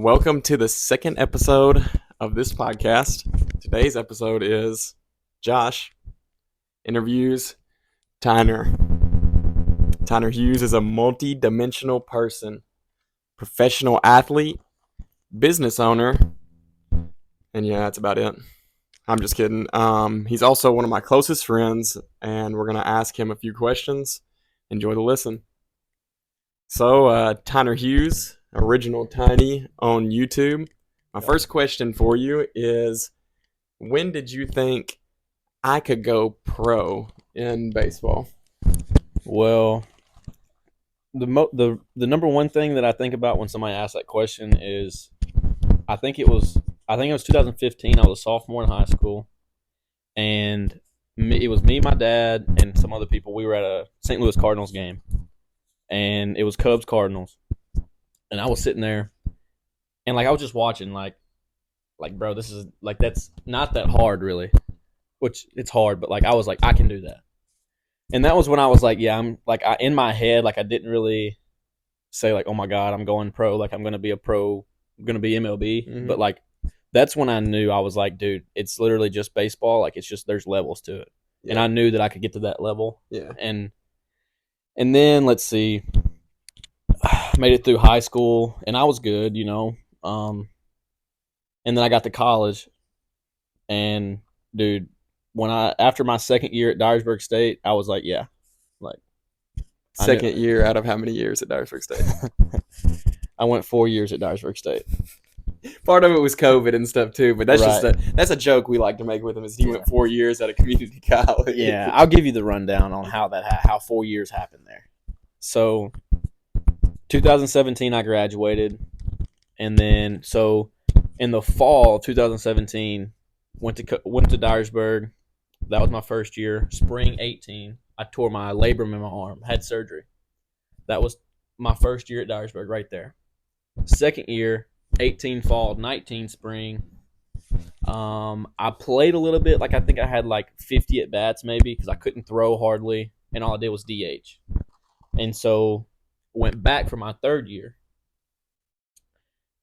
Welcome to the second episode of this podcast. Today's episode is Josh interviews Tyner. Tyner Hughes is a multi-dimensional person, professional athlete, business owner, and yeah, that's about it. I'm just kidding. He's also one of my closest friends, and we're going to ask him a few questions. Enjoy the listen. So, Tyner Hughes, Original Tiny on YouTube. My first question for you is, when did you think I could go pro in baseball? Well, the number one thing that I think about when somebody asks that question is, I think it was 2015. I was a sophomore in high school, and it was me, my dad, and some other people. We were at a St. Louis Cardinals game, and it was Cubs Cardinals, and I was sitting there, and I was just watching, bro, this is that's not that hard really, which it's hard, but I was like, I can do that. And that was when I was like, yeah, in my head, I didn't really say oh my God, I'm going pro, I'm going to be a pro, I'm going to be MLB. Mhm. But that's when I knew. I was like, dude, it's literally just baseball. It's just, there's levels to it. Yeah. And I knew that I could get to that level. Yeah. And then let's see, made it through high school and I was good, and then I got to college and dude, after my second year at Dyersburg State, I was like, yeah, Second year out of how many years at Dyersburg State? I went 4 years at Dyersburg State. Part of it was COVID and stuff too, but that's Right. that's a joke we like to make with him. Is he went 4 years at a community college? Yeah, I'll give you the rundown on how 4 years happened there. So, 2017, I graduated, and then in the fall of 2017, went to Dyersburg. That was my first year. Spring 18, I tore my labrum in my arm, had surgery. That was my first year at Dyersburg right there. Second year, 18 fall, 19 spring. I played a little bit. I think I had 50 at bats maybe because I couldn't throw hardly, and all I did was DH. And so went back for my third year,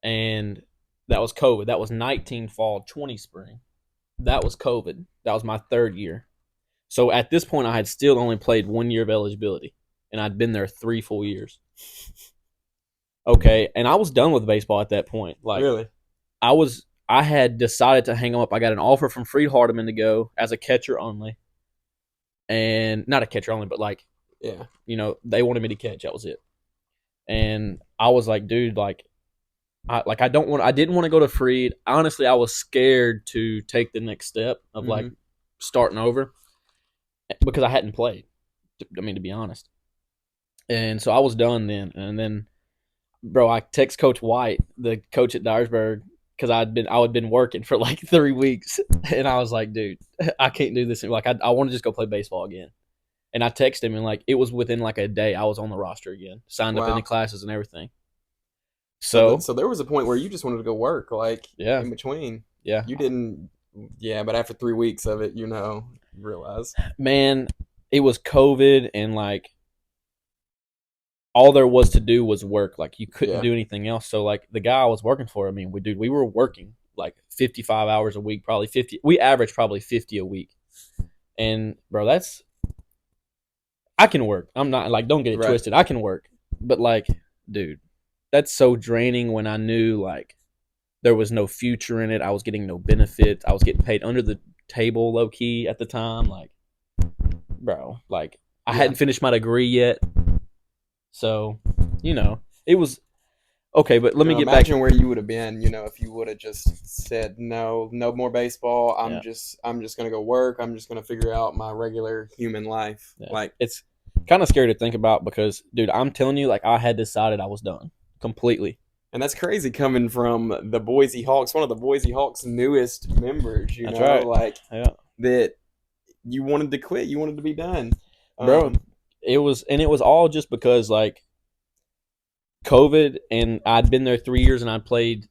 and that was COVID. That was 19 fall, 20 spring. That was COVID. That was my third year. So at this point, I had still only played 1 year of eligibility, and I'd been there 3 full years. Okay, and I was done with baseball at that point. Really? I had decided to hang up. I got an offer from Freed Hardeman to go as a catcher only, and not a catcher only, but Yeah. they wanted me to catch. That was it. And I was like, dude, I didn't want to go to Freed. Honestly, I was scared to take the next step of starting over because I hadn't played. To be honest. And so I was done then. And then, bro, I text Coach White, the coach at Dyersburg, because I had been working for 3 weeks, and I was like, dude, I can't do this. I want to just go play baseball again. And I texted him, and it was within a day, I was on the roster again, signed up in the classes and everything. So there was a point where you just wanted to go work, yeah, in between. Yeah, you didn't. Yeah, but after 3 weeks of it, you realize. Man, it was COVID, and all there was to do was work. You couldn't do anything else. So the guy I was working for, we were working 55 hours a week, probably 50. We averaged probably 50 a week. And bro, I can work. I'm not don't get it twisted. I can work. But dude, that's so draining when I knew there was no future in it. I was getting no benefits. I was getting paid under the table low key at the time. Bro, I hadn't finished my degree yet. So, it was okay, but let me get back. Imagine where you would have been, if you would have just said no more baseball. I'm just gonna go work. I'm just gonna figure out my regular human life. Yeah. It's kind of scary to think about because, dude, I'm telling you, I had decided I was done completely. And that's crazy coming from the Boise Hawks, one of the Boise Hawks' newest members. That's right. That you wanted to quit, you wanted to be done, bro. It was all just because COVID, and I'd been there 3 years and I'd played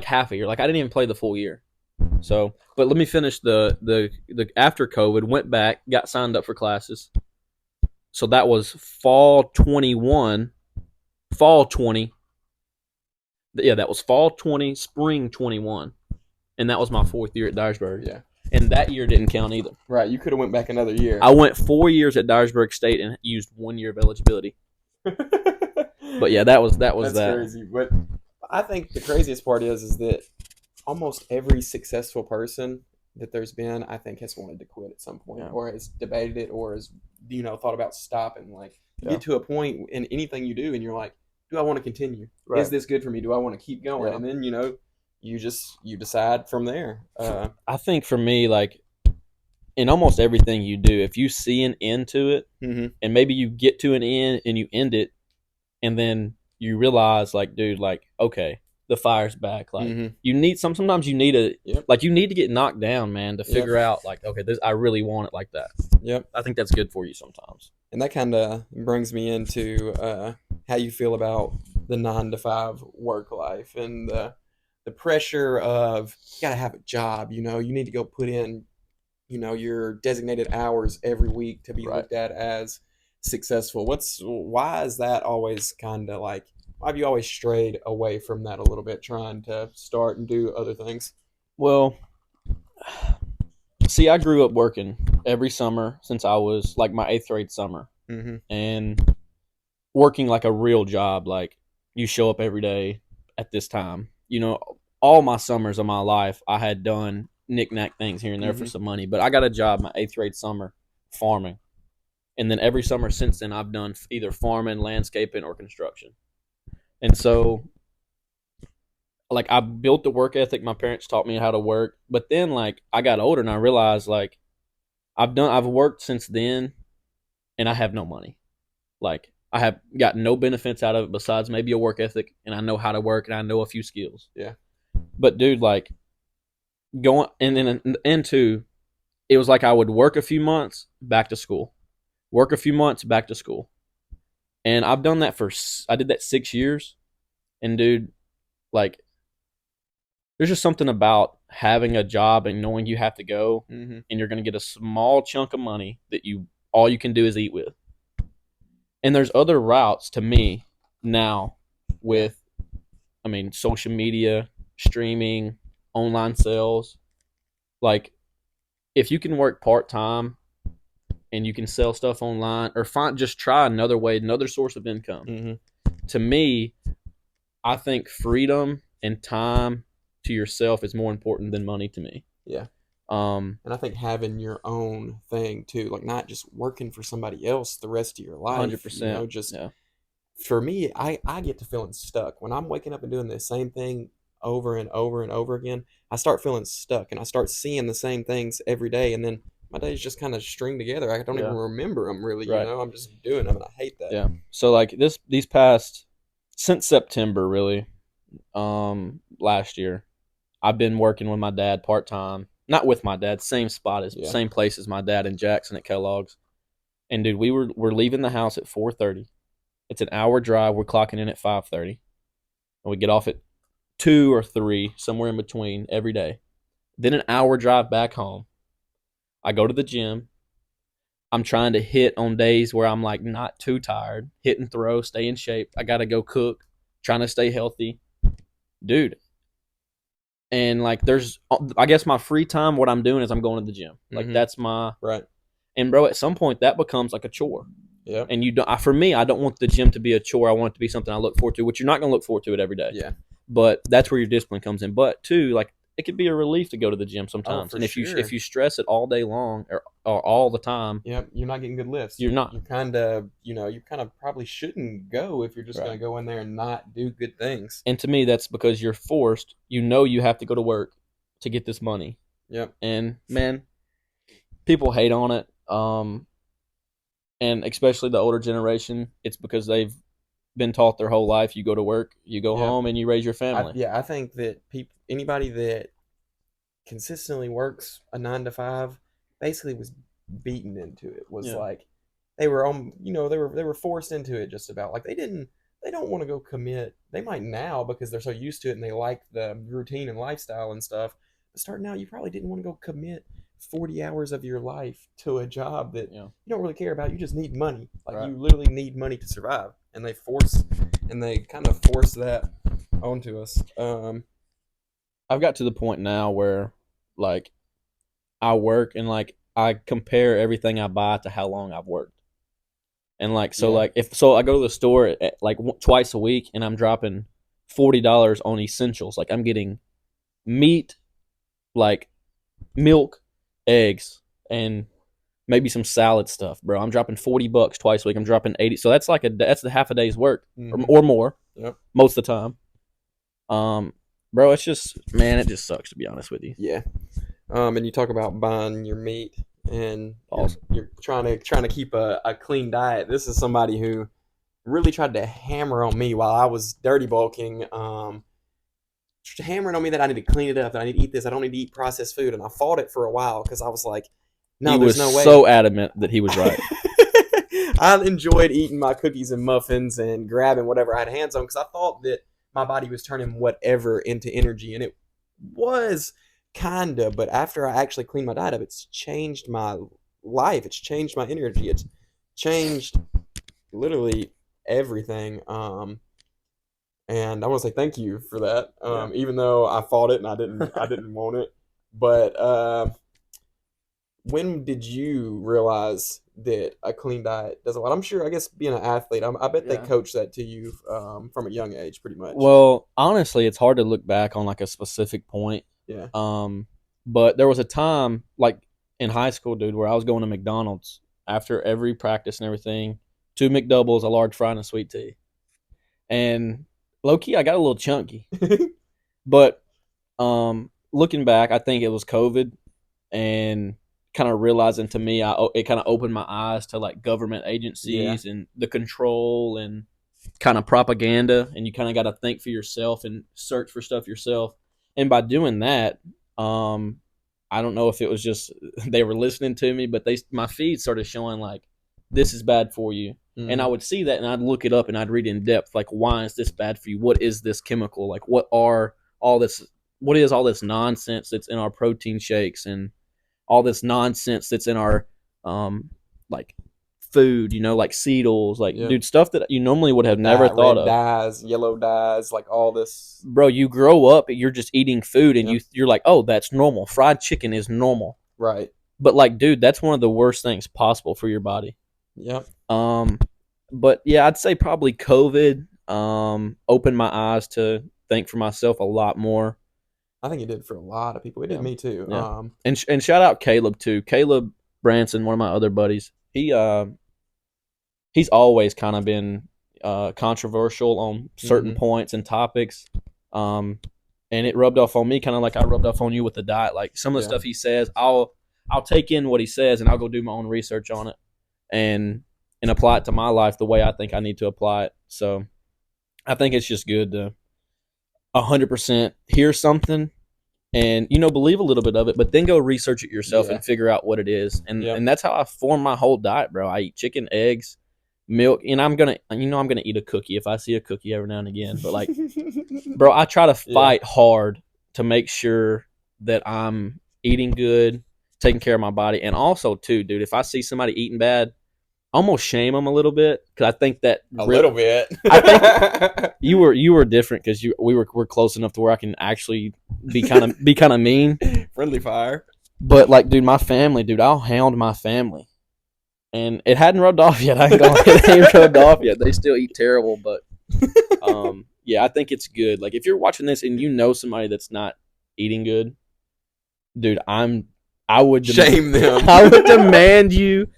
half a year. I didn't even play the full year. So, but let me finish the after COVID, went back, got signed up for classes. So that was fall 21, fall 20. Yeah, that was fall 20, spring 21, and that was my 4th year at Dyersburg. Yeah. And that year didn't count either. Right. You could have went back another year. I went 4 years at Dyersburg State and used 1 year of eligibility. But yeah, that was That's that. crazy. But I think the craziest part is that almost every successful person that there's been, I think, has wanted to quit at some point, or has debated it, or has thought about stopping. Like you get to a point in anything you do, and you're like, do I want to continue? Right. Is this good for me? Do I want to keep going? Yeah. And then you decide from there. I think for me, like in almost everything you do, if you see an end to it, and maybe you get to an end and you end it, and then you realize, like, dude, like, okay, the fire's back. Like, you need sometimes you need like, you need to get knocked down, man, to figure out, like, okay, I really want it like that. Yep. I think that's good for you sometimes. And that kind of brings me into how you feel about the 9 to 5 work life and the pressure of you got to have a job. You need to go put in, your designated hours every week to be looked at as successful. Why is that always kind of like? Why have you always strayed away from that a little bit, trying to start and do other things? Well, see, I grew up working every summer since I was like my 8th grade summer, and working like a real job. Like you show up every day at this time. All my summers of my life, I had done knick-knack things here and there for some money. But I got a job my 8th grade summer farming. And then every summer since then, I've done either farming, landscaping, or construction. And so, like, I built the work ethic. My parents taught me how to work. But then, like, I got older and I realized, like, I've worked since then and I have no money. Like, I have got no benefits out of it besides maybe a work ethic, and I know how to work and I know a few skills. Yeah. But dude, like going and then into it was like I would work a few months, back to school. Work a few months, back to school. And I did that 6 years. And dude, like there's just something about having a job and knowing you have to go and you're going to get a small chunk of money that all you can do is eat with. And there's other routes to me now with, social media, streaming, online sales. Like, if you can work part-time and you can sell stuff online or try another source of income. To me, I think freedom and time to yourself is more important than money to me. Yeah. And I think having your own thing too, like not just working for somebody else the rest of your life. 100%. For me, I get to feeling stuck when I'm waking up and doing the same thing over and over and over again. I start feeling stuck and I start seeing the same things every day, and then my days just kind of string together. I don't even remember them really. I'm just doing them, and I hate that. Yeah. So like since September really, last year, I've been working with my dad part time. Not with my dad, same place as my dad in Jackson at Kellogg's. And dude, we're leaving the house at 4:30. It's an hour drive. We're clocking in at 5:30, and we get off at 2 or 3, somewhere in between every day. Then an hour drive back home. I go to the gym. I'm trying to hit on days where I'm like not too tired, hit and throw, stay in shape. I gotta go cook, trying to stay healthy, dude. And like, I guess my free time, what I'm doing is I'm going to the gym. Like that's my right. And bro, at some point that becomes like a chore. Yeah. And for me, I don't want the gym to be a chore. I want it to be something I look forward to, which you're not going to look forward to it every day. Yeah. But that's where your discipline comes in. But too, like, it could be a relief to go to the gym sometimes. And if you stress it all day long or all the time, you're not getting good lifts. You're not. You kind of probably shouldn't go if you're just going to go in there and not do good things. And to me, that's because you're forced. You have to go to work to get this money. Yep. And man, people hate on it. And especially the older generation, it's because they've been taught their whole life, you go to work, you go home, and you raise your family. I think that anybody that consistently works a 9 to 5 basically was beaten into it. Like they were they were forced into it just about. Like they don't want to go commit. They might now because they're so used to it and they like the routine and lifestyle and stuff. But starting out, you probably didn't want to go commit 40 hours of your life to a job that you don't really care about. You just need money. Like you literally need money to survive. And they kind of force that on to us. I've got to the point now where like I work and like I compare everything I buy to how long I've worked. And like so, Yeah. like if so, I go to the store at, like twice a week, and I'm dropping $40 on essentials. Like I'm getting meat, like milk, eggs, and maybe some salad stuff, bro. I'm dropping $40 twice a week. I'm dropping 80. So that's like that's the half a day's work or more Yep. most of the time. Bro, it's just man, it just sucks to be honest with you. Yeah. And you talk about buying your meat and Awesome. you're trying to keep a clean diet. This is somebody who really tried to hammer on me while I was dirty bulking. Hammering on me that I need to clean it up, that I need to eat this, I don't need to eat processed food, and I fought it for a while because I was like, no, he there's was no way. so adamant that he was right. I enjoyed eating my cookies and muffins and grabbing whatever I had hands on because I thought that my body was turning whatever into energy, and it was kinda. But after I actually cleaned my diet up, it's changed my life. It's changed my energy. It's changed literally everything. And I want to say thank you for that. Even though I fought it and I didn't want it. But when did you realize that a clean diet does a lot? I'm sure. I guess being an athlete, I bet they Yeah. coach that to you from a young age, pretty much. Well, honestly, it's hard to look back on like a specific point. Yeah. But there was a time like in high school, dude, where I was going to McDonald's after every practice and everything, 2 McDoubles, a large fry, and a sweet tea. And low key, I got a little chunky. But looking back, I think it was COVID and kind of realizing to me, it kind of opened my eyes to like government agencies and the control and kind of propaganda. And you kind of got to think for yourself and search for stuff yourself. And by doing that, I don't know if it was just they were listening to me, but my feed started showing like this is bad for you. And I would see that and I'd look it up and I'd read in depth like why is this bad for you? What is this chemical? Like what is all this nonsense that's in our protein shakes and all this nonsense that's in our like food, like seed oils, like dude, stuff that you normally would have never thought of. Dyes, yellow dyes, like all this. Bro, you grow up, you're just eating food and you're like, oh, that's normal. Fried chicken is normal. Right. But like, dude, that's one of the worst things possible for your body. Yep. But yeah, I'd say probably COVID opened my eyes to think for myself a lot more. I think it did for a lot of people. It did me too. Yeah. And shout out Caleb too. Caleb Branson, one of my other buddies. He's always kind of been controversial on certain points and topics. And it rubbed off on me kind of like I rubbed off on you with the diet. Like some of the stuff he says, I'll take in what he says and I'll go do my own research on it and apply it to my life the way I think I need to apply it. So I think it's just good to 100% hear something and believe a little bit of it, but then go research it yourself and figure out what it is. And that's how I form my whole diet, bro. I eat chicken, eggs, milk, and I'm gonna eat a cookie if I see a cookie every now and again. But like, bro, I try to fight hard to make sure that I'm eating good, taking care of my body, and also too, dude, if I see somebody eating bad, I almost shame them a little bit because I think that little bit. I think you were different because we're close enough to where I can actually be kind of mean, friendly fire. But like, dude, my family, dude, I'll hound my family, and it hadn't rubbed off yet. I ain't gonna, it ain't rubbed off yet. They still eat terrible, but yeah, I think it's good. Like if you're watching this and you know somebody that's not eating good, dude, I would shame them. I would demand you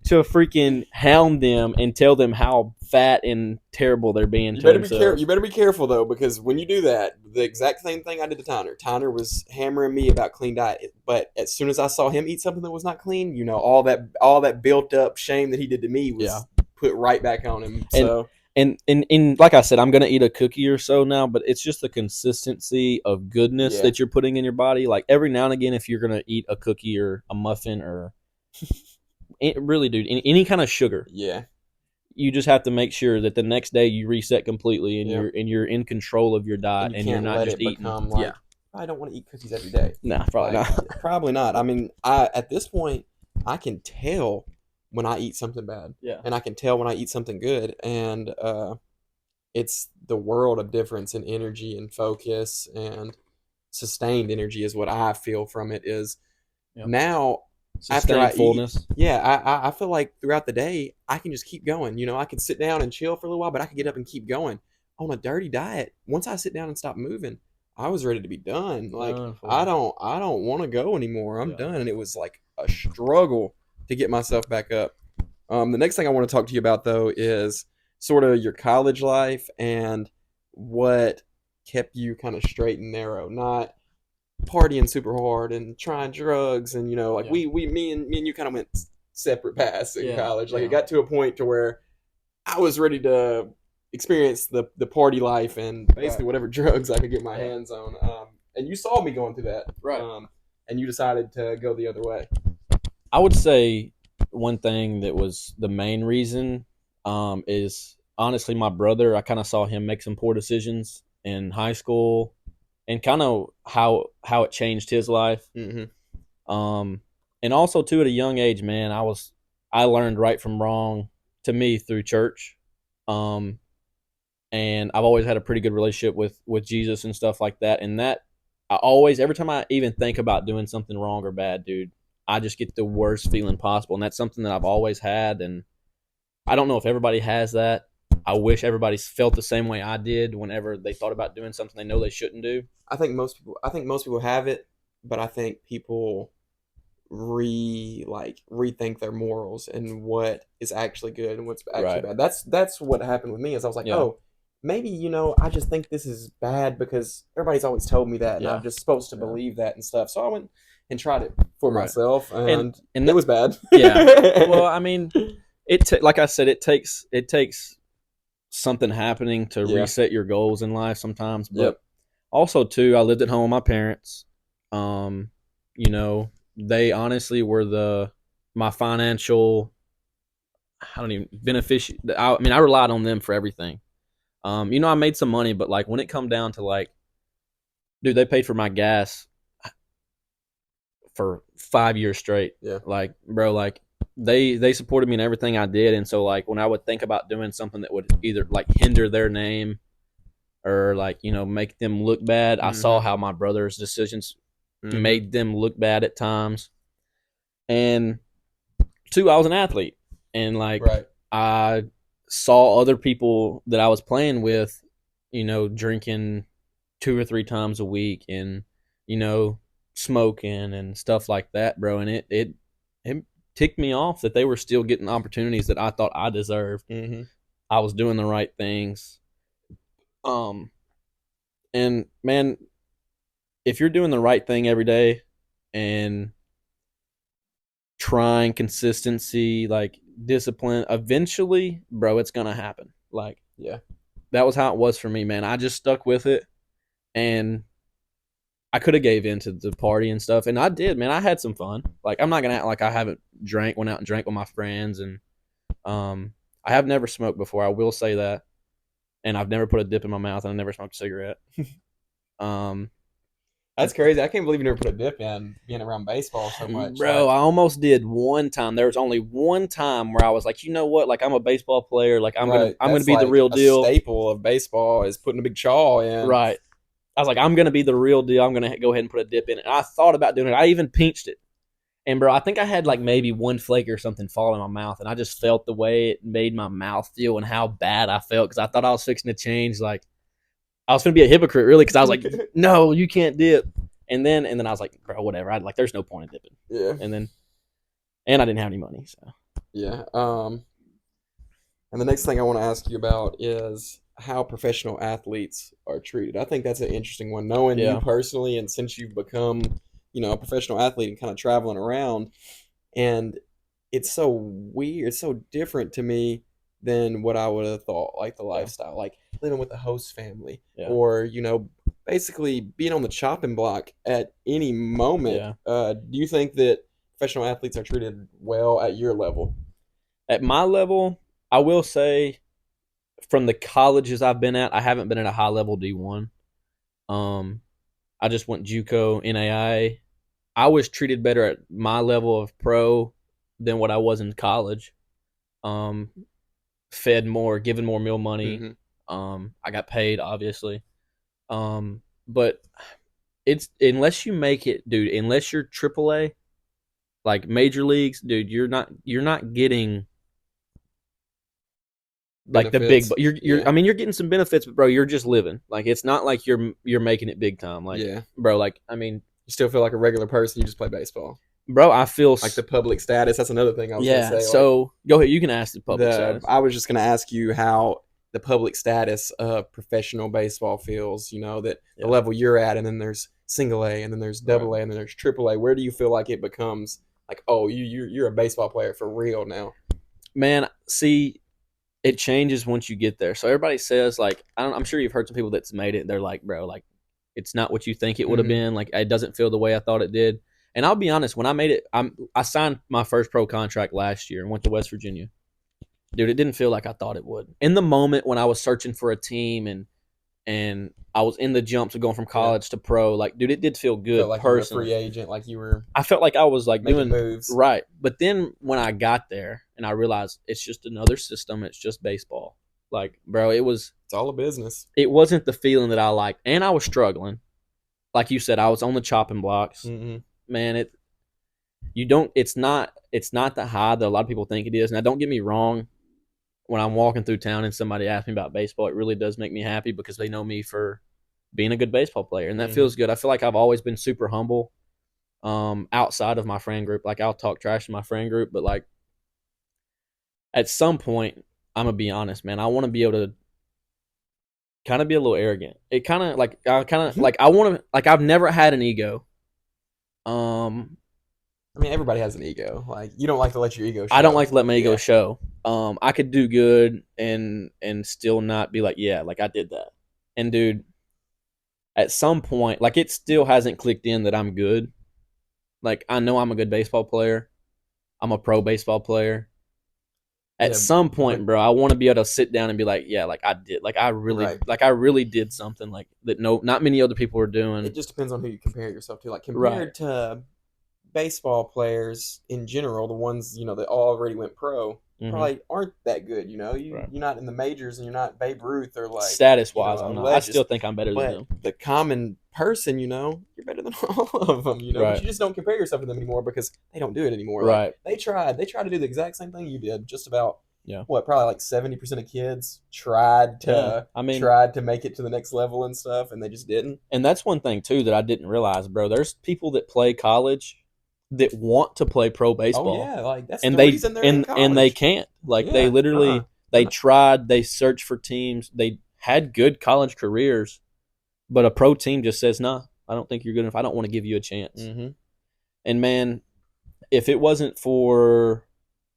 to freaking hound them and tell them how fat and terrible they're being. You better be careful though, because when you do that, the exact same thing I did to Tyner. Tyner was hammering me about clean diet, but as soon as I saw him eat something that was not clean, all that built up shame that he did to me was put right back on him. So and like I said, I'm gonna eat a cookie or so now, but it's just the consistency of goodness that you're putting in your body. Like every now and again, if you're gonna eat a cookie or a muffin or really, dude, any kind of sugar. Yeah. You just have to make sure that the next day you reset completely and you're in control of your diet and you're not just eating. I don't want to eat cookies every day. Nah, probably not. Probably not. I mean, at this point, I can tell when I eat something bad. Yeah. And I can tell when I eat something good. And it's the world of difference in energy and focus and sustained energy is what I feel from it is Yep. now after I Sustained eat, fullness. yeah, I feel like throughout the day I can just keep going. You know, I can sit down and chill for a little while, but I can get up and keep going. On a dirty diet, once I sit down and stop moving, I was ready to be done. Like Done I for. don't I don't want to go anymore. I'm Yeah. done. And it was like a struggle to get myself back up. The next thing I want to talk to you about though is sort of your college life and what kept you kind of straight and narrow, not partying super hard and trying drugs and like Yeah. me and you kind of went separate paths in Yeah. college. Like it Yeah. got to a point to where I was ready to experience the party life and basically Right. whatever drugs I could get my Yeah. hands on. And you saw me going through that, Right. and you decided to go the other way. I would say one thing that was the main reason is honestly my brother. I kind of saw him make some poor decisions in high school, and kind of how it changed his life. Mm-hmm. Um, and also too at a young age, man, I learned right from wrong to me through church. Um, and I've always had a pretty good relationship with Jesus and stuff like that. And that I always, every time I even think about doing something wrong or bad, dude, I just get the worst feeling possible. And that's something that I've always had. And I don't know if everybody has that. I wish everybody felt the same way I did whenever they thought about doing something they know they shouldn't do. I think most people have it, but I think people rethink their morals and what is actually good and what's actually Right. bad. That's what happened with me. Is I was like, Yeah. oh, maybe I just think this is bad because everybody's always told me that, and I'm Yeah. just supposed to Yeah. believe that and stuff. So I went and tried it for Right. myself, and And it was bad. yeah. Well, I mean, like I said, it takes something happening to Yeah. reset your goals in life sometimes. But Yep. also too, I lived at home with my parents. Um, you know, they honestly were the my financial. I don't even benefic. I mean, I relied on them for everything. I made some money, but like when it come down to like, dude, they paid for my gas for 5 years straight. Yeah. Like, bro, like they supported me in everything I did, and so like when I would think about doing something that would either like hinder their name or like make them look bad, I saw Mm-hmm. how my brother's decisions Mm-hmm. made them look bad at times. And two, I was an athlete, and like Right. I saw other people that I was playing with, drinking 2 or 3 times a week, and you know, smoking and stuff like that, bro. And it ticked me off that they were still getting opportunities that I thought I deserved. Mm-hmm. I was doing the right things. Um, and man, if you're doing the right thing every day and trying consistency, like discipline, eventually, bro, it's gonna happen. Like Yeah. that was how it was for me, man. I just stuck with it, and I could have gave in to the party and stuff, and I did, man. I had some fun. Like I'm not gonna act like I haven't went out and drank with my friends, and I have never smoked before. I will say that, and I've never put a dip in my mouth, and I never smoked a cigarette. Um, That's crazy. I can't believe you never put a dip in being around baseball so much. bro, Like, I almost did one time. There was only one time where I was like, you know what? Like I'm a baseball player. Like right. I'm gonna That's be the like real a deal. staple of baseball is putting a big chaw in. Right. I was like, I'm gonna be the real deal. I'm gonna go ahead and put a dip in it. And I thought about doing it. I even pinched it. And bro, I think I had like maybe one flake or something fall in my mouth, and I just felt the way it made my mouth feel and how bad I felt because I thought I was fixing to change. Like I was gonna be a hypocrite, really, because I was like, no, you can't dip. And then I was like, bro, whatever. I like, there's no point in dipping. Yeah. And I didn't have any money, so Yeah. And the next thing I want to ask you about is how professional athletes are treated. I think that's an interesting one. Knowing you yeah, personally, and since you've become, a professional athlete and kind of traveling around, and it's so weird, it's so different to me than what I would have thought. Like the yeah, lifestyle, like living with a host family, yeah, or basically being on the chopping block at any moment. yeah. Do you think that professional athletes are treated well at your level? At my level, I will say from the colleges I've been at, I haven't been at a high level D1. Um, I just went JUCO, NAI. I was treated better at my level of pro than what I was in college. Um, Fed more, given more meal money. Mm-hmm. I got paid, obviously. But it's unless you make it, dude. Unless you're AAA, like major leagues, dude, you're not getting like the big. Benefits. You're. Yeah. I mean, you're getting some benefits, but bro, you're just living. Like it's not like you're making it big time. Like, Yeah. bro, like I mean, You still feel like a regular person. You just play baseball. bro, I feel Like the public status. That's another thing I was gonna yeah. say. Like So go ahead. You can ask the public status. I was just gonna ask you how the public status of professional baseball feels. You know that the Yeah. level you're at, and then there's single A, and then there's double A, and then there's triple A. Where do you feel like it becomes like, oh, you're a baseball player for real now? Man, see, it changes once you get there. So everybody says like I'm sure you've heard some people that's made it. They're like, bro, like it's not what you think it would have Mhm. been. Like it doesn't feel the way I thought it did. And I'll be honest, when I made it, I signed my first pro contract last year and went to West Virginia. Dude, it didn't feel like I thought it would. In the moment when I was searching for a team and I was in the jumps of going from college to pro, like dude, it did feel good Felt like you were a free personally. agent, like you were I felt like I was like making doing moves. right. But then when I got there and I realized it's just another system, it's just baseball. Like, bro, It's all a business. it wasn't the feeling that I liked. And I was struggling. Like you said, I was on the chopping blocks. Mm-hmm. Man, it's not the high that a lot of people think it is. Now don't get me wrong. When I'm walking through town and somebody asks me about baseball, it really does make me happy because they know me for being a good baseball player. And that feels good. I feel like I've always been super humble. Outside of my friend group, like I'll talk trash to my friend group, but like at some point, I'm gonna be honest, man. I want to be able to kind of be a little arrogant. It kind of like I kind of like I want to like I've never had an ego. I mean, everybody has an ego. Like you don't like to let your ego show. I don't like to let my ego Yeah. show. I could do good and still not be like, yeah, like I did that. And dude, at some point, like it still hasn't clicked in that I'm good. Like I know I'm a good baseball player. I'm a pro baseball player. At Yeah, some point, but- bro, I want to be able to sit down and be like, yeah, like I did, Right. like I really did something like that. No, not many other people are doing. It just depends on who you compare yourself to. Like Right. compared to baseball players in general, the ones that already went pro Mhm. probably aren't that good. Right. You're not in the majors, and you're not Babe Ruth or like Status wise, I'm a not. I legend. still think I'm better than But them. the common person, you're better than all of them. But Right. you just don't compare yourself to them anymore because they don't do it anymore. Right. Like, they tried to do the exact same thing you did. Just about Yeah. probably like 70% of kids tried to Yeah. I mean, tried to make it to the next level and stuff, and they just didn't. and that's one thing too that I didn't realize, bro. There's people that play college that want to play pro baseball. Oh yeah, like that's and the they reason they're in college. and they can't. Like they Yeah, literally they tried, they searched for teams, they had good college careers, but a pro team just says, "Nah, I don't think you're good enough. I don't want to give you a chance." Mm-hmm. And man, if it wasn't for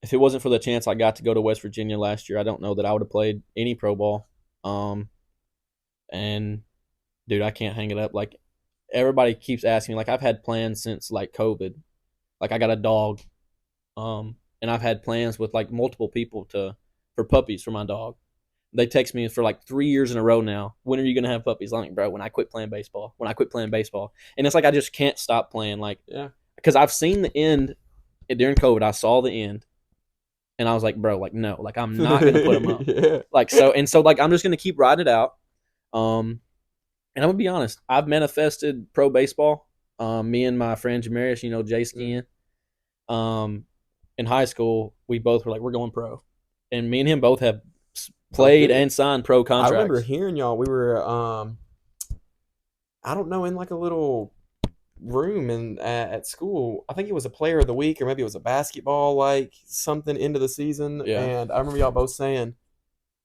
the chance I got to go to West Virginia last year, I don't know that I would have played any pro ball. And dude, I can't hang it up. Like everybody keeps asking me, like I've had plans since like COVID. Like I got a dog, and I've had plans with like multiple people for puppies for my dog. They text me for like 3 years in a row now. When are you gonna have puppies? I'm like, bro, when I quit playing baseball. When I quit playing baseball, and it's like I just can't stop playing. Like, Yeah, because I've seen the end during COVID. I saw the end, and I was like, bro, like no, like I'm not gonna put them up. Yeah. Like so like I'm just gonna keep riding it out. And I'm gonna be honest, I've manifested pro baseball. Me and my friend Jamarius, Jay Skin. In high school, we both were like, we're going pro, and me and him both have played and signed pro I contracts. remember hearing y'all. We were, I don't know, in like a little room at school. I think it was a player of the week, or maybe it was a basketball, like something into the season. Yeah. And I remember y'all both saying,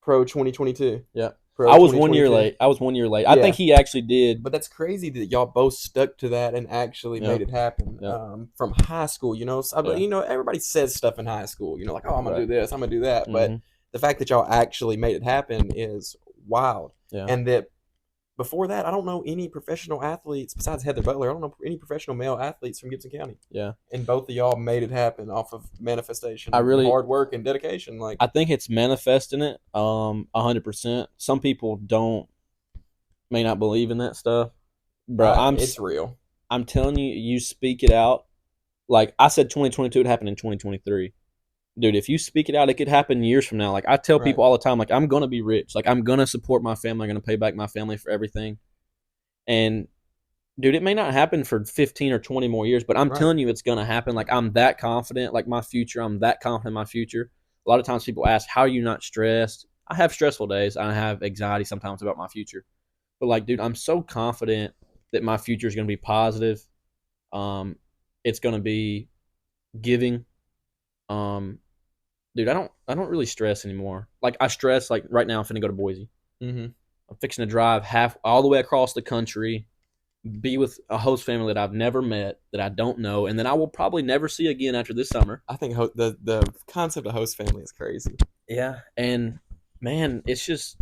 "Pro 2022." Yeah. Pro I was 1 year 2022. late. Yeah. I think he actually did. But that's crazy that y'all both stuck to that and actually Yeah. made it happen. Yeah. From high school, So, Yeah. everybody says stuff in high school, like, oh, I'm gonna Right. do this, I'm gonna do that. But Mhm. the fact that y'all actually made it happen is wild. Yeah. And that before that, I don't know any professional athletes besides Heather Butler. I don't know any professional male athletes from Gibson County. Yeah. And both of y'all made it happen off of manifestation, hard work and dedication. Like, I think it's manifesting it 100%. Some people may not believe in that stuff. Bro, it's real. I'm telling you, you speak it out. Like I said 2022 would happen in 2023. dude, if you speak it out, it could happen years from now. Like I tell people all the time, like I'm gonna be rich. Like I'm gonna support my family. I'm gonna pay back my family for everything. And dude, it may not happen for 15 or 20 more years, but I'm telling you it's gonna happen. Like I'm that confident. Like my future, I'm that confident in my future. A lot of times people ask, how are you not stressed? I have stressful days. I have anxiety sometimes about my future. But like, dude, I'm so confident that my future is gonna be positive. It's gonna be giving. Um, dude, I don't really stress anymore. Like I stress like right now I'm finna go to Boise. Mm-hmm. I'm fixing to drive all the way across the country, be with a host family that I've never met, that I don't know, and then I will probably never see again after this summer. I think the concept of host family is crazy. Yeah, and man, it's just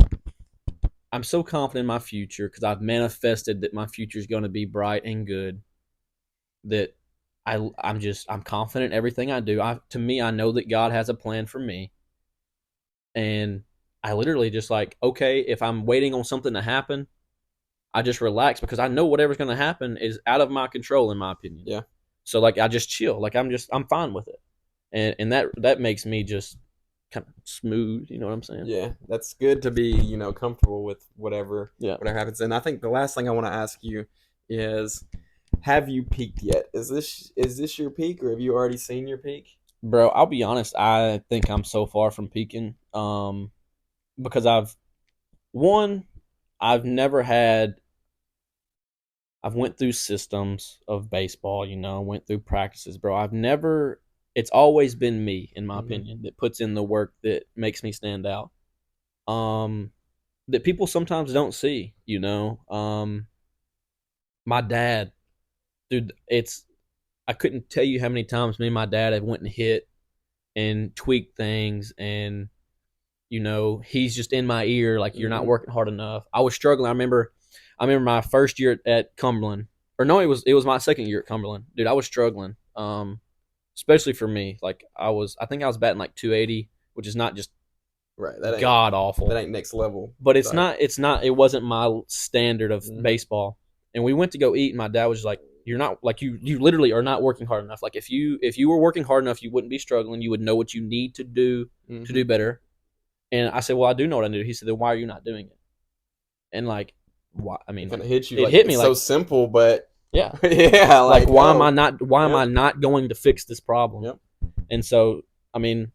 I'm so confident in my future because I've manifested that my future is going to be bright and good. That I'm confident in everything I do. To me, I know that God has a plan for me, and I literally just like, okay, if I'm waiting on something to happen, I just relax because I know whatever's going to happen is out of my control, in my opinion. Yeah. So like I just chill, like I'm fine with it, and that makes me just kind of smooth. You know what I'm saying? Yeah, that's good to be, comfortable with whatever happens. And I think the last thing I want to ask you is, have you peaked yet? Is this your peak, or have you already seen your peak? Bro, I'll be honest. I think I'm so far from peaking, because I've never had. I've went through systems of baseball, went through practices, bro. It's always been me, in my opinion, that puts in the work that makes me stand out. That people sometimes don't see, my dad, dude, I couldn't tell you how many times me and my dad have went and hit and tweaked things, and he's just in my ear like, you're not working hard enough. I was struggling. I remember my first year at Cumberland, or no, it was my second year at Cumberland, dude. I was struggling, especially for me. Like I think I was batting like 280, which is not just that ain't god awful. That ain't next level. But it's not. It wasn't my standard of baseball. And we went to go eat, and my dad was like, "You're not like you literally are not working hard enough. Like if you were working hard enough, you wouldn't be struggling. You would know what you need to do to do better." And I said, "Well, I do know what I do." He said, "Then why are you not doing it?" And like, why? I mean, it hit you. It like, hit me it's like so simple, but yeah, yeah. Like why am I not? Why am I not going to fix this problem? Yep. And so, I mean,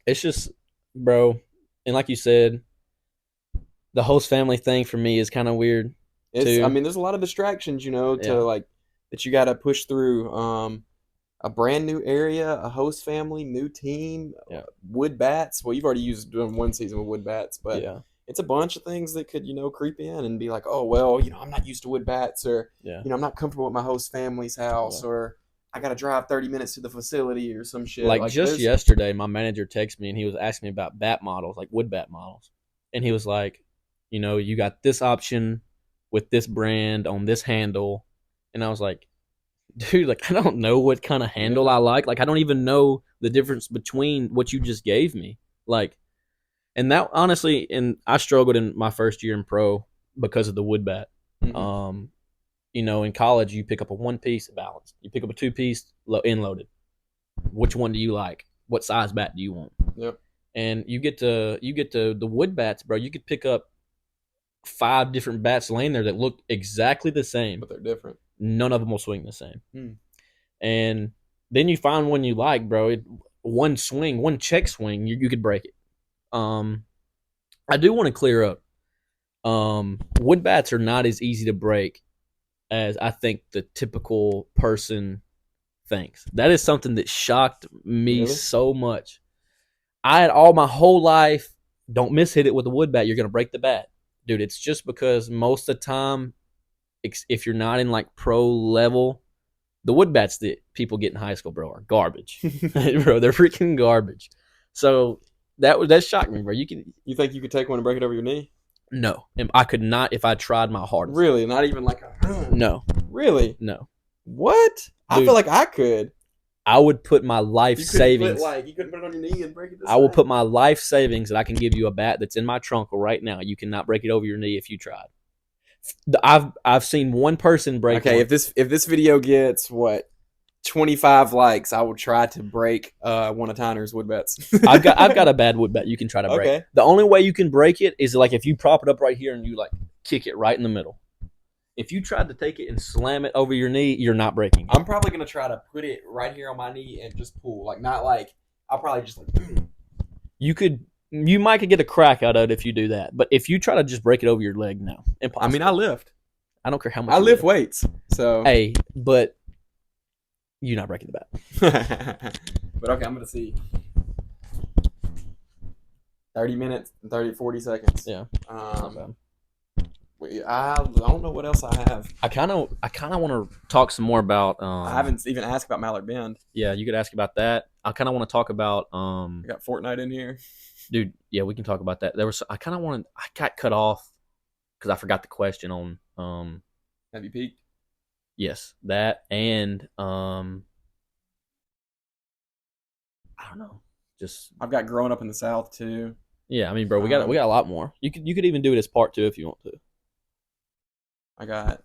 it's just, bro. And like you said, the host family thing for me is kind of weird. I mean, there's a lot of distractions, to like that you got to push through. A brand new area, a host family, new team, wood bats. Well, you've already done one season with wood bats, but it's a bunch of things that could, creep in and be like, oh, well, I'm not used to wood bats, or, I'm not comfortable with my host family's house, or I got to drive 30 minutes to the facility or some shit. Like just yesterday, my manager texted me and he was asking me about bat models, like wood bat models. And he was like, you got this option with this brand on this handle. And I was like, dude, like I don't know what kind of handle I like. Like I don't even know the difference between what you just gave me. Like, and that honestly, and I struggled in my first year in pro because of the wood bat. In college you pick up a one piece balance. You pick up a two piece end loaded. Which one do you like? What size bat do you want? Yep. And you get to the wood bats, bro. You could pick up 5 different bats laying there that look exactly the same, but they're different. None of them will swing the same. And then you find one you like, bro. One swing, one check swing, you could break it. I do want to clear up. Wood bats are not as easy to break as I think the typical person thinks. That is something that shocked me so much. I had all my whole life, don't mishit it with a wood bat. You're going to break the bat. Dude, it's just because most of the time, if you're not in like pro level, the wood bats that people get in high school, bro, are garbage. Bro, they're freaking garbage. So that shocked me, bro. You think you could take one and break it over your knee? No, I could not if I tried my hardest. Really? Not even like a no. Really? No. What? Dude, I feel like I could. I would put my life savings. You couldn't put it on your knee and break it. I will put my life savings that I can give you a bat that's in my trunk right now. You cannot break it over your knee if you tried. I've seen one person break. Okay, if this video gets what, 25 likes, I will try to break one of Tyner's wood bets. I've got a bad wood bet you can try to break. Okay. The only way you can break it is like if you prop it up right here and you like kick it right in the middle. If you tried to take it and slam it over your knee, you're not breaking it. I'm probably gonna try to put it right here on my knee and just pull, like not like I'll probably just like. Boom. You might could get a crack out of it if you do that, but if you try to just break it over your leg, no, impossible. I mean, I lift. I don't care how much. I lift weights, so. Hey, but you're not breaking the bet. But okay, I'm gonna see. 30 minutes, 40 seconds. Yeah. I don't know what else I have. I kind of want to talk some more about. I haven't even asked about Mallard Bend. Yeah, you could ask about that. I kind of want to talk about. We got Fortnite in here, dude. Yeah, we can talk about that. I got cut off because I forgot the question on. Have you peaked? Yes, that and I don't know. Just I've got growing up in the South too. Yeah, I mean, bro, we got a lot more. You could even do it as part 2 if you want to. I got